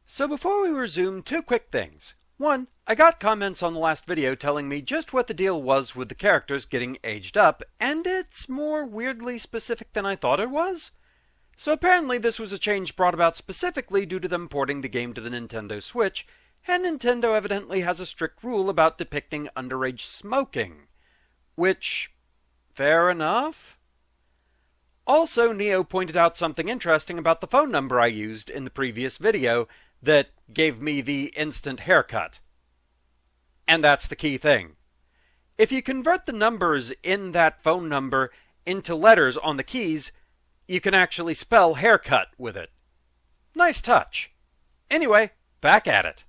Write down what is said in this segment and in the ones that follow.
So before we resume, two quick things. One, I got comments on the last video telling me just what the deal was with the characters getting aged up, and it's more weirdly specific than I thought it was. So apparently this was a change brought about specifically due to them porting the game to the Nintendo Switch, and Nintendo evidently has a strict rule about depicting underage smoking. Which, fair enough? Also, Neo pointed out something interesting about the phone number I used in the previous video that gave me the instant haircut. And that's the key thing. If you convert the numbers in that phone number into letters on the keys, you can actually spell haircut with it. Nice touch. Anyway, back at it.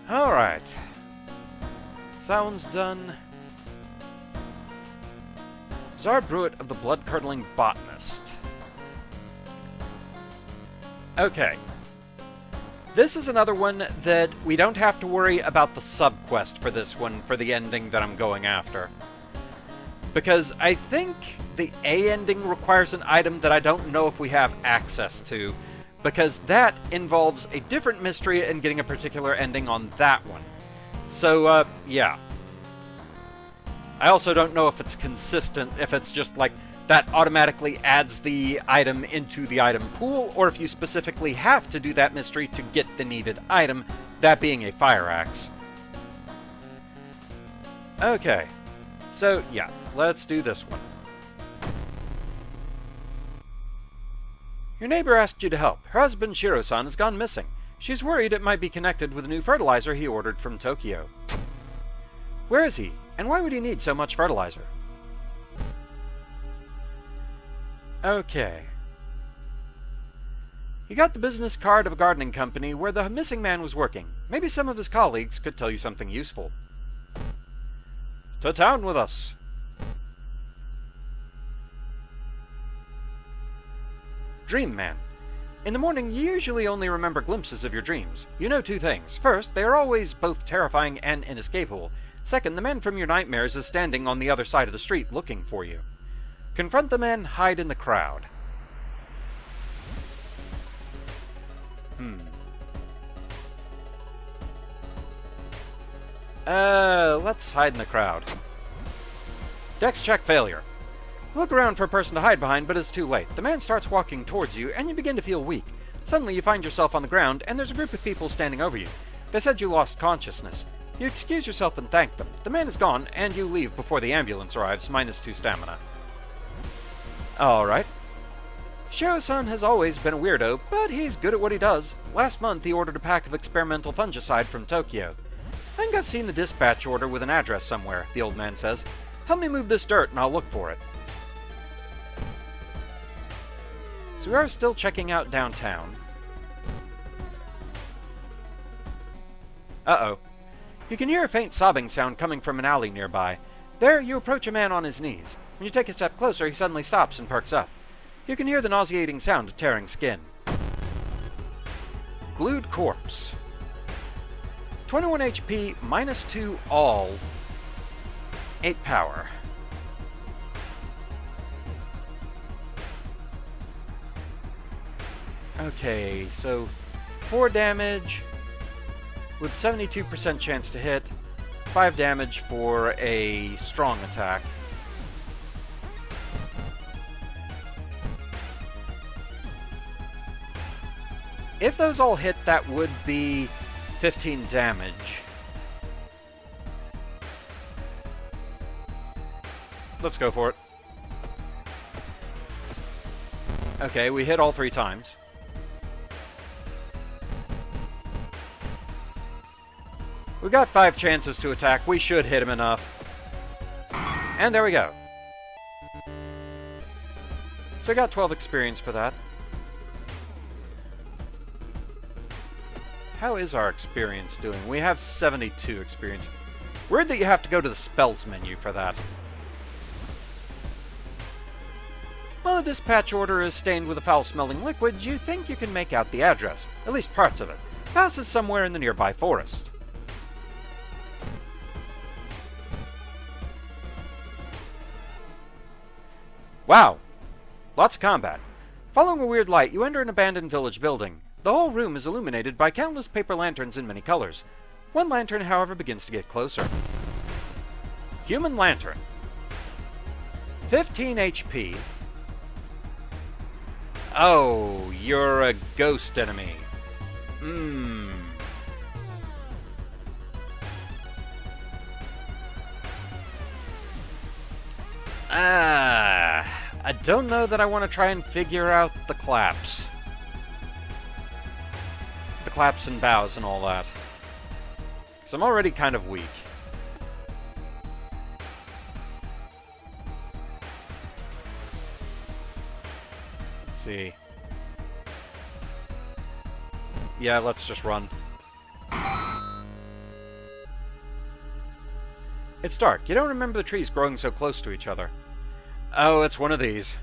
Alright. So that one's done. Bizarre Bruit of the Blood-Curdling Botanist. Okay. This is another one that we don't have to worry about the sub-quest for this one, for the ending that I'm going after. Because I think the A ending requires an item that I don't know if we have access to, because that involves a different mystery and getting a particular ending on that one. So, yeah. I also don't know if it's consistent, if it's just like that automatically adds the item into the item pool, or if you specifically have to do that mystery to get the needed item, that being a fire axe. Okay, so yeah, let's do this one. Your neighbor asked you to help. Her husband Shiro-san has gone missing. She's worried it might be connected with a new fertilizer he ordered from Tokyo. Where is he, and why would he need so much fertilizer? Okay. You got the business card of a gardening company where the missing man was working. Maybe some of his colleagues could tell you something useful. To town with us! Dream Man. In the morning, you usually only remember glimpses of your dreams. You know two things. First, they are always both terrifying and inescapable. Second, the man from your nightmares is standing on the other side of the street looking for you. Confront the man, hide in the crowd. Let's hide in the crowd. Dex check failure. Look around for a person to hide behind, but it's too late. The man starts walking towards you, and you begin to feel weak. Suddenly you find yourself on the ground, and there's a group of people standing over you. They said you lost consciousness. You excuse yourself and thank them. The man is gone, and you leave before the ambulance arrives, -2 stamina. Alright. Shiro-san has always been a weirdo, but he's good at what he does. Last month he ordered a pack of experimental fungicide from Tokyo. I think I've seen the dispatch order with an address somewhere, the old man says. Help me move this dirt and I'll look for it. So we are still checking out downtown. Uh-oh. You can hear a faint sobbing sound coming from an alley nearby. There, you approach a man on his knees. When you take a step closer, he suddenly stops and perks up. You can hear the nauseating sound of tearing skin. Glued Corpse. 21 HP, -2 all. 8 power. Okay, so 4 damage with 72% chance to hit, 5 damage for a strong attack. If those all hit, that would be 15 damage. Let's go for it. Okay, we hit all 3 times. We got 5 chances to attack. We should hit him enough. And there we go. So I got 12 experience for that. How is our experience doing? We have 72 experience. Weird that you have to go to the spells menu for that. While the dispatch order is stained with a foul-smelling liquid, you think you can make out the address, at least parts of it. The house is somewhere in the nearby forest. Wow! Lots of combat. Following a weird light, you enter an abandoned village building. The whole room is illuminated by countless paper lanterns in many colors. One lantern, however, begins to get closer. Human lantern. 15 HP. Oh, you're a ghost enemy. I don't know that I want to try and figure out the claps. The claps and bows and all that. Because I'm already kind of weak. Let's see. Yeah, let's just run. It's dark. You don't remember the trees growing so close to each other. Oh, it's one of these.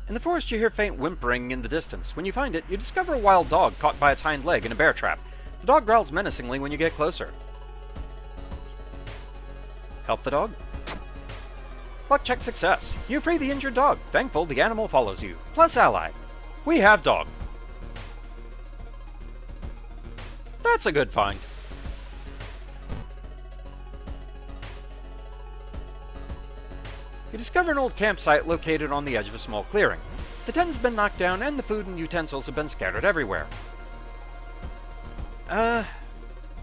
In the forest, you hear faint whimpering in the distance. When you find it, you discover a wild dog caught by its hind leg in a bear trap. The dog growls menacingly when you get closer. Help the dog? Luck check success. You free the injured dog. Thankful, the animal follows you. Plus ally. We have dog. That's a good find. You discover an old campsite located on the edge of a small clearing. The tent has been knocked down and the food and utensils have been scattered everywhere.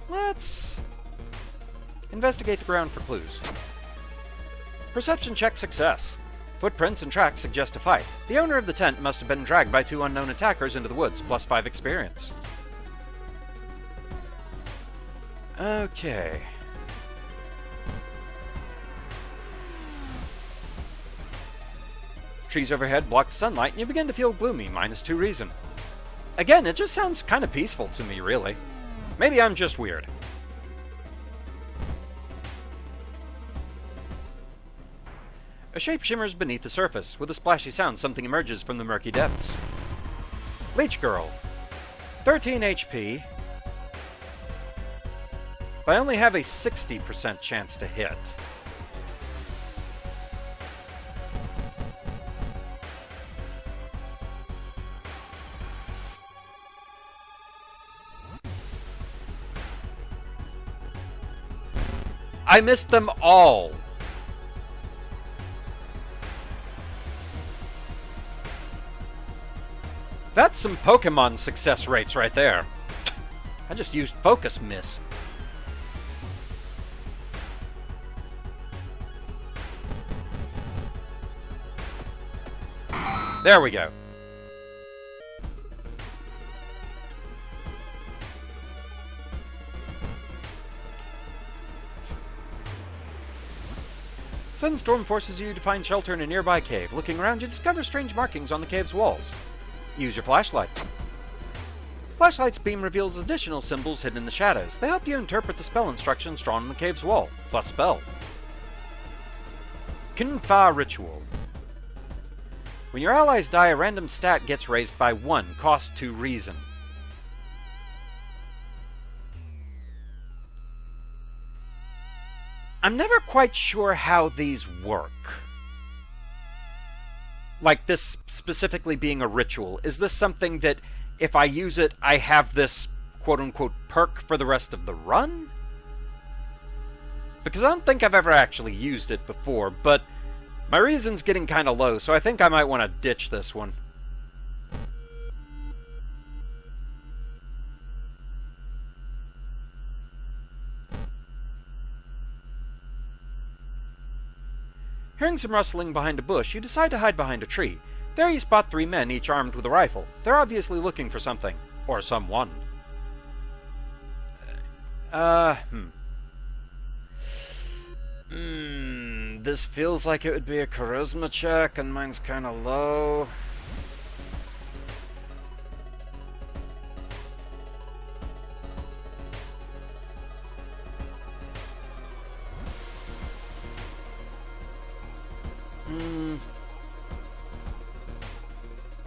Let's investigate the ground for clues. Perception check success. Footprints and tracks suggest a fight. The owner of the tent must have been dragged by 2 unknown attackers into the woods, plus 5 experience. Okay. Trees overhead block the sunlight, and you begin to feel gloomy, minus 2 reason. Again, it just sounds kind of peaceful to me, really. Maybe I'm just weird. A shape shimmers beneath the surface. With a splashy sound, something emerges from the murky depths. Leech Girl. 13 HP. But I only have a 60% chance to hit. I missed them all! That's some Pokemon success rates right there. I just used Focus Miss. There we go. Sudden storm forces you to find shelter in a nearby cave. Looking around, you discover strange markings on the cave's walls. Use your flashlight. Flashlight's beam reveals additional symbols hidden in the shadows. They help you interpret the spell instructions drawn on the cave's wall, plus spell. Kinfa Ritual. When your allies die, a random stat gets raised by 1, cost 2 reason. I'm never quite sure how these work. Like this specifically being a ritual. Is this something that if I use it, I have this quote-unquote perk for the rest of the run? Because I don't think I've ever actually used it before, but my reason's getting kind of low, so I think I might want to ditch this one. Hearing some rustling behind a bush, you decide to hide behind a tree. There you spot 3 men, each armed with a rifle. They're obviously looking for something. Or someone. This feels like it would be a charisma check, and mine's kinda low.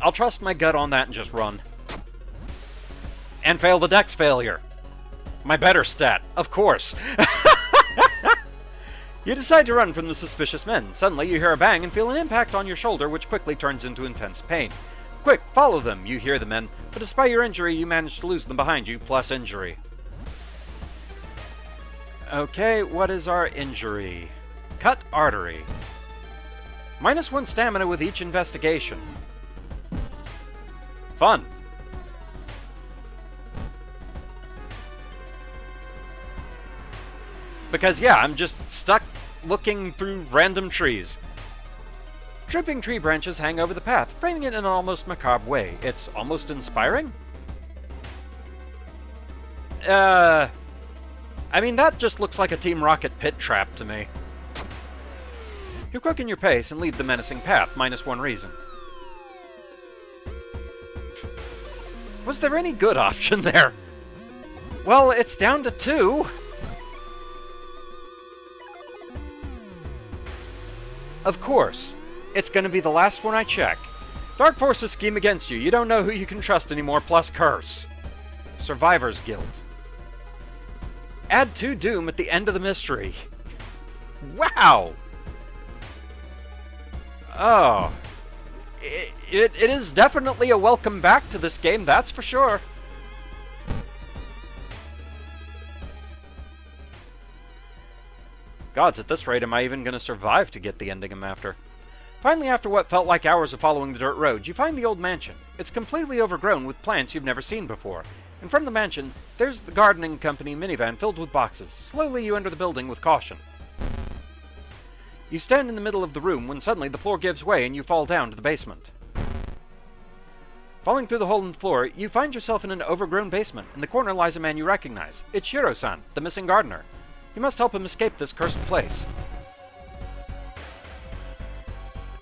I'll trust my gut on that and just run. And fail the dex failure. My better stat, of course. You decide to run from the suspicious men. Suddenly you hear a bang and feel an impact on your shoulder, which quickly turns into intense pain. Quick, follow them, you hear the men, but despite your injury, you manage to lose them behind you, plus injury. Okay, what is our injury? Cut artery. -1 stamina with each investigation. Fun. Because, yeah, I'm just stuck looking through random trees. Dripping tree branches hang over the path, framing it in an almost macabre way. It's almost inspiring? I mean, that just looks like a Team Rocket pit trap to me. You quicken your pace and leave the menacing path, -1 reason. Was there any good option there? Well, it's down to 2. Of course. It's gonna be the last one I check. Dark forces scheme against you. You don't know who you can trust anymore, plus curse. Survivor's guilt. Add 2 doom at the end of the mystery. Wow! Oh. It is definitely a welcome back to this game, that's for sure. Gods, at this rate, am I even going to survive to get the ending I'm after? Finally, after what felt like hours of following the dirt road, you find the old mansion. It's completely overgrown with plants you've never seen before. And from the mansion, there's the gardening company minivan filled with boxes. Slowly, you enter the building with caution. You stand in the middle of the room when suddenly the floor gives way and you fall down to the basement. Falling through the hole in the floor, you find yourself in an overgrown basement. In the corner lies a man you recognize. It's Shiro-san, the missing gardener. You must help him escape this cursed place.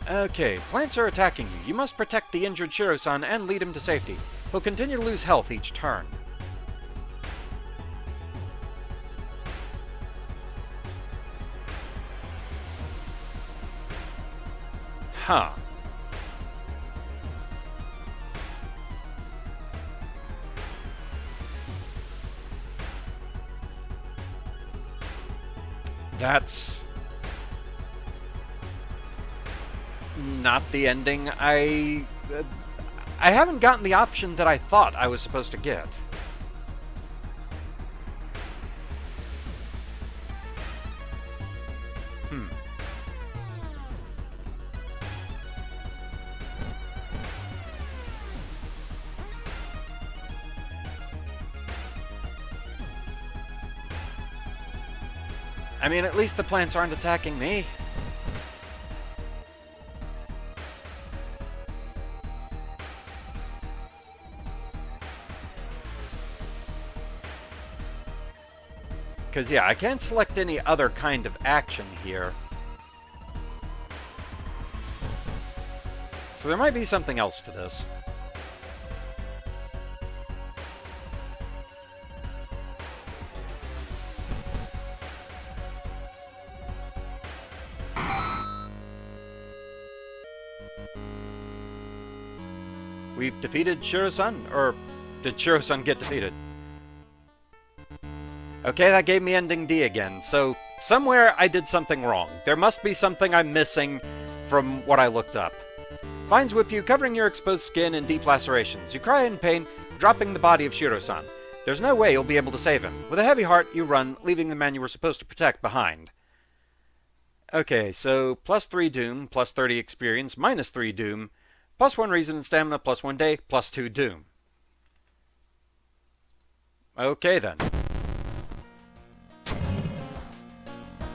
Okay, plants are attacking you. You must protect the injured Shiro-san and lead him to safety. He'll continue to lose health each turn. Huh. That's not the ending I haven't gotten the option that I thought I was supposed to get. I mean, at least the plants aren't attacking me. Because, yeah, I can't select any other kind of action here. So there might be something else to this. We've defeated Shiro-san? Or did Shiro-san get defeated? Okay, that gave me ending D again, so somewhere I did something wrong. There must be something I'm missing from what I looked up. Vines whip you, covering your exposed skin in deep lacerations. You cry in pain, dropping the body of Shiro-san. There's no way you'll be able to save him. With a heavy heart, you run, leaving the man you were supposed to protect behind. Okay, so +3 doom, +30 experience, -3 doom, +1 reason and stamina, +1 day, +2 doom. Okay then.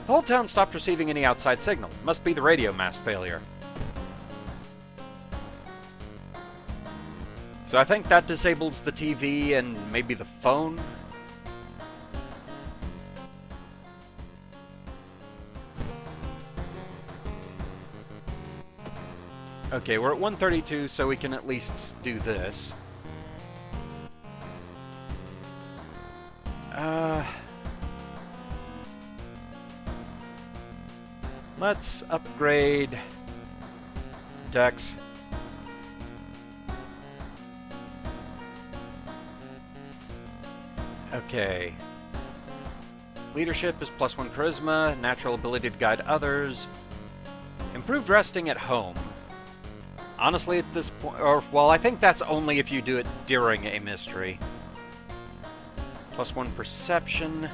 The whole town stopped receiving any outside signal. Must be the radio mast failure. So I think that disables the TV and maybe the phone. Okay, we're at 132, so we can at least do this. Let's upgrade Dex. Okay. Leadership is +1 charisma, natural ability to guide others, improved resting at home. Honestly, at this point, well, I think that's only if you do it during a mystery. +1 perception.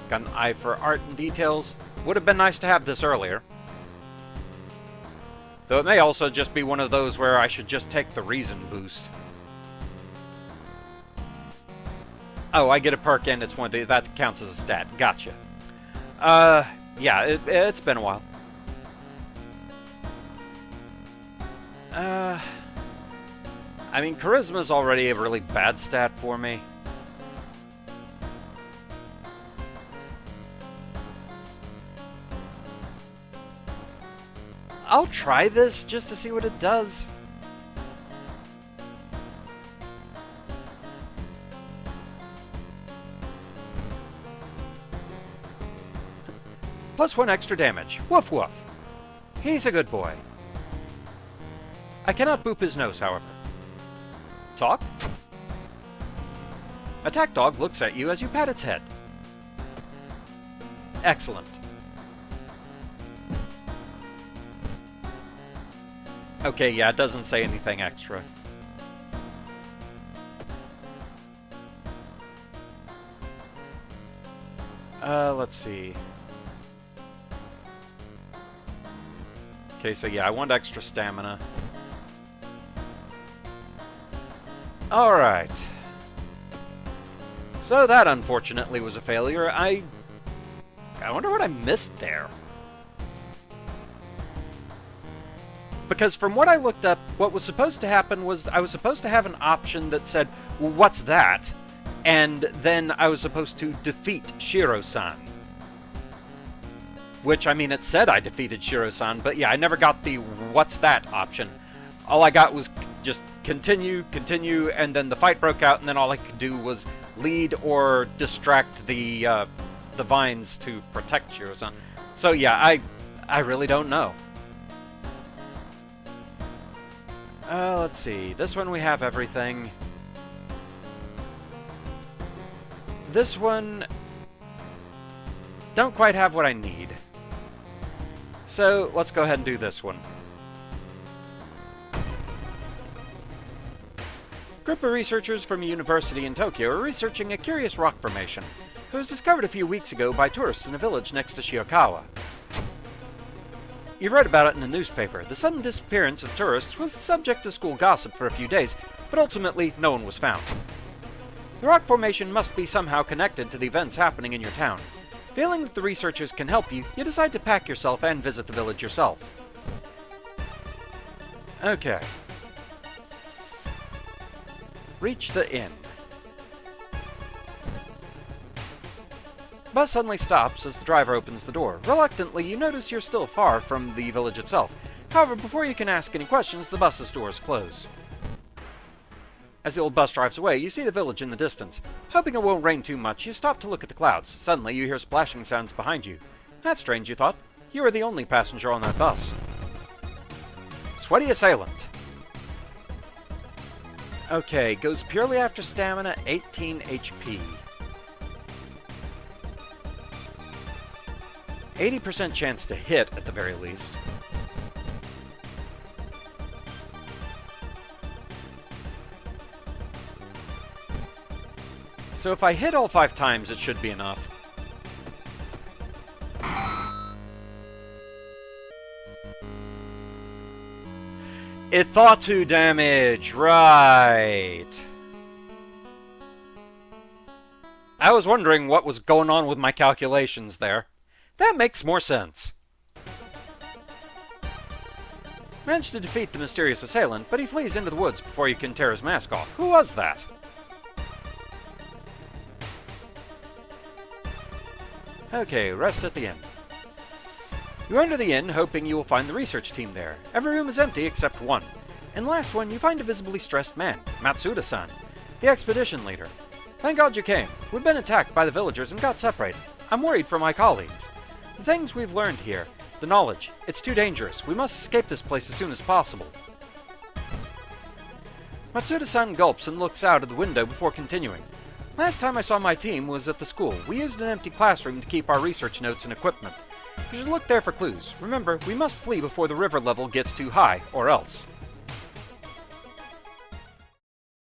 Got an eye for art and details. Would have been nice to have this earlier. Though it may also just be one of those where I should just take the reason boost. Oh, I get a perk and it's one of the, that counts as a stat. Gotcha. Yeah, it's been a while. I mean, charisma's already a really bad stat for me. I'll try this just to see what it does. +1 extra damage. Woof woof. He's a good boy. I cannot boop his nose, however. Talk? Attack dog looks at you as you pat its head. Excellent. Okay, yeah, it doesn't say anything extra. Let's see. Okay, so yeah, I want extra stamina. Alright. So that, unfortunately, was a failure. I wonder what I missed there. Because from what I looked up, what was supposed to happen was I was supposed to have an option that said, well, what's that? And then I was supposed to defeat Shiro-san. Which, I mean, it said I defeated Shiro-san, but yeah, I never got the what's that option. All I got was just continue, and then the fight broke out, and then all I could do was lead or distract the vines to protect Shiro-san. So yeah, I really don't know. Let's see. This one we have everything. This one don't quite have what I need. So let's go ahead and do this one. A group of researchers from a university in Tokyo are researching a curious rock formation. It was discovered a few weeks ago by tourists in a village next to Shiokawa. You've read about it in the newspaper. The sudden disappearance of tourists was the subject of school gossip for a few days, but ultimately no one was found. The rock formation must be somehow connected to the events happening in your town. Feeling that the researchers can help you, you decide to pack yourself and visit the village yourself. Okay. Reach the inn. The bus suddenly stops as the driver opens the door. Reluctantly, you notice you're still far from the village itself. However, before you can ask any questions, the bus's doors close. As the old bus drives away, you see the village in the distance. Hoping it won't rain too much, you stop to look at the clouds. Suddenly, you hear splashing sounds behind you. That's strange, you thought. You are the only passenger on that bus. Sweaty Assailant. Okay, goes purely after stamina, 18 HP. 80% chance to hit, at the very least. So if I hit all 5 times, it should be enough. Ithotu damage, right. I was wondering what was going on with my calculations there. That makes more sense. Managed to defeat the mysterious assailant, but he flees into the woods before you can tear his mask off. Who was that? Okay, rest at the inn. You enter the inn, hoping you will find the research team there. Every room is empty except one. In the last one, you find a visibly stressed man, Matsuda-san, the expedition leader. Thank God you came. We've been attacked by the villagers and got separated. I'm worried for my colleagues. The things we've learned here, the knowledge, it's too dangerous. We must escape this place as soon as possible. Matsuda-san gulps and looks out of the window before continuing. Last time I saw my team was at the school. We used an empty classroom to keep our research notes and equipment. You should look there for clues. Remember, we must flee before the river level gets too high, or else.